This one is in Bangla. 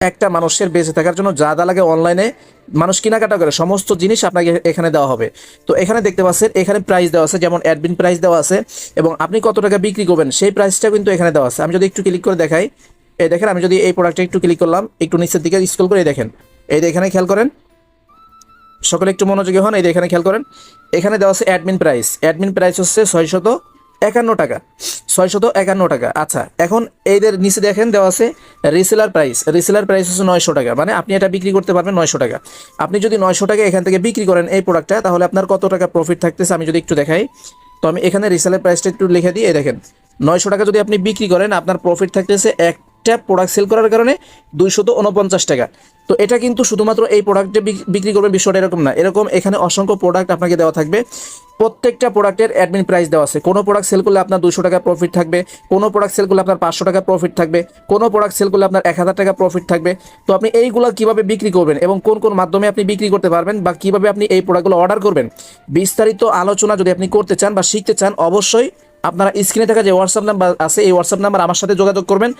একটা মানুষের বেঁচে থাকার জন্য যা যা লাগে অনলাইনে মানুষ কেনাকাটা করে সমস্ত জিনিস আপনাকে এখানে দেওয়া হবে। তো এখানে দেখতে পাচ্ছেন এখানে প্রাইস দেওয়া আছে, যেমন অ্যাডমিন প্রাইস দেওয়া আছে এবং আপনি কত টাকা বিক্রি করবেন সেই প্রাইসটা কিন্তু এখানে দেওয়া আছে। আমি যদি একটু ক্লিক করে দেখাই, এই দেখেন আমি যদি এই প্রোডাক্টে একটু ক্লিক করলাম, একটু নিচের দিকে স্ক্রল করে দেখেন, এই এখানে খেয়াল করেন, সকলে একটু মনোযোগী হন। এই এখানে খেয়াল করেন, এখানে দেওয়া আছে অ্যাডমিন প্রাইস। অ্যাডমিন প্রাইস হচ্ছে 651 টাকা, 651 টাকা। আচ্ছা, এখন এইদের নিচে দেখেন দেওয়া আছে রিসেলার প্রাইস। রিসেলার প্রাইস হচ্ছে 900 টাকা, মানে আপনি এটা বিক্রি করতে পারবেন 900 টাকা। আপনি যদি 900 টাকা এখান থেকে বিক্রি করেন এই প্রোডাক্টটা, তাহলে আপনার কত টাকা প্রফিট থাকতেছে আমি যদি একটু দেখাই। তো আমি এখানে রিসেলার প্রাইসটা একটু লিখে দিই, এই দেখেন 900 টাকা যদি আপনি বিক্রি করেন আপনার প্রফিট থাকতেছে একটা প্রোডাক্ট সেল করার কারণে 249 টাকা। তো এটা কিন্তু শুধুমাত্র এই প্রোডাক্টে বিক্রি করবেন বিষয়টা এরকম না, এরকম এখানে অসংখ্য প্রোডাক্ট আপনাকে দেওয়া থাকবে। প্রত্যেকটা প্রোডাক্টের অ্যাডমিন প্রাইস দেওয়া আছে। কোনো প্রোডাক্ট সেল করলে আপনার 200 টাকা প্রফিট থাকবে, কোনো প্রোডাক্ট সেল করলে আপনার 500 টাকা প্রফিট থাকবে, কোনো প্রোডাক্ট সেল করলে আপনার 1000 টাকা প্রফিট থাকবে। তো আপনি এইগুলো কিভাবে বিক্রি করবেন এবং কোন কোন মাধ্যমে আপনি বিক্রি করতে পারবেন বা কিভাবে আপনি এই প্রোডাক্টগুলো অর্ডার করবেন, বিস্তারিত আলোচনা যদি আপনি করতে চান বা শিখতে চান, অবশ্যই আপনারা স্ক্রিনে থাকা যে হোয়াটসঅ্যাপ নাম্বার আছে এই হোয়াটসঅ্যাপ নাম্বার আমার সাথে যোগাযোগ করবেন।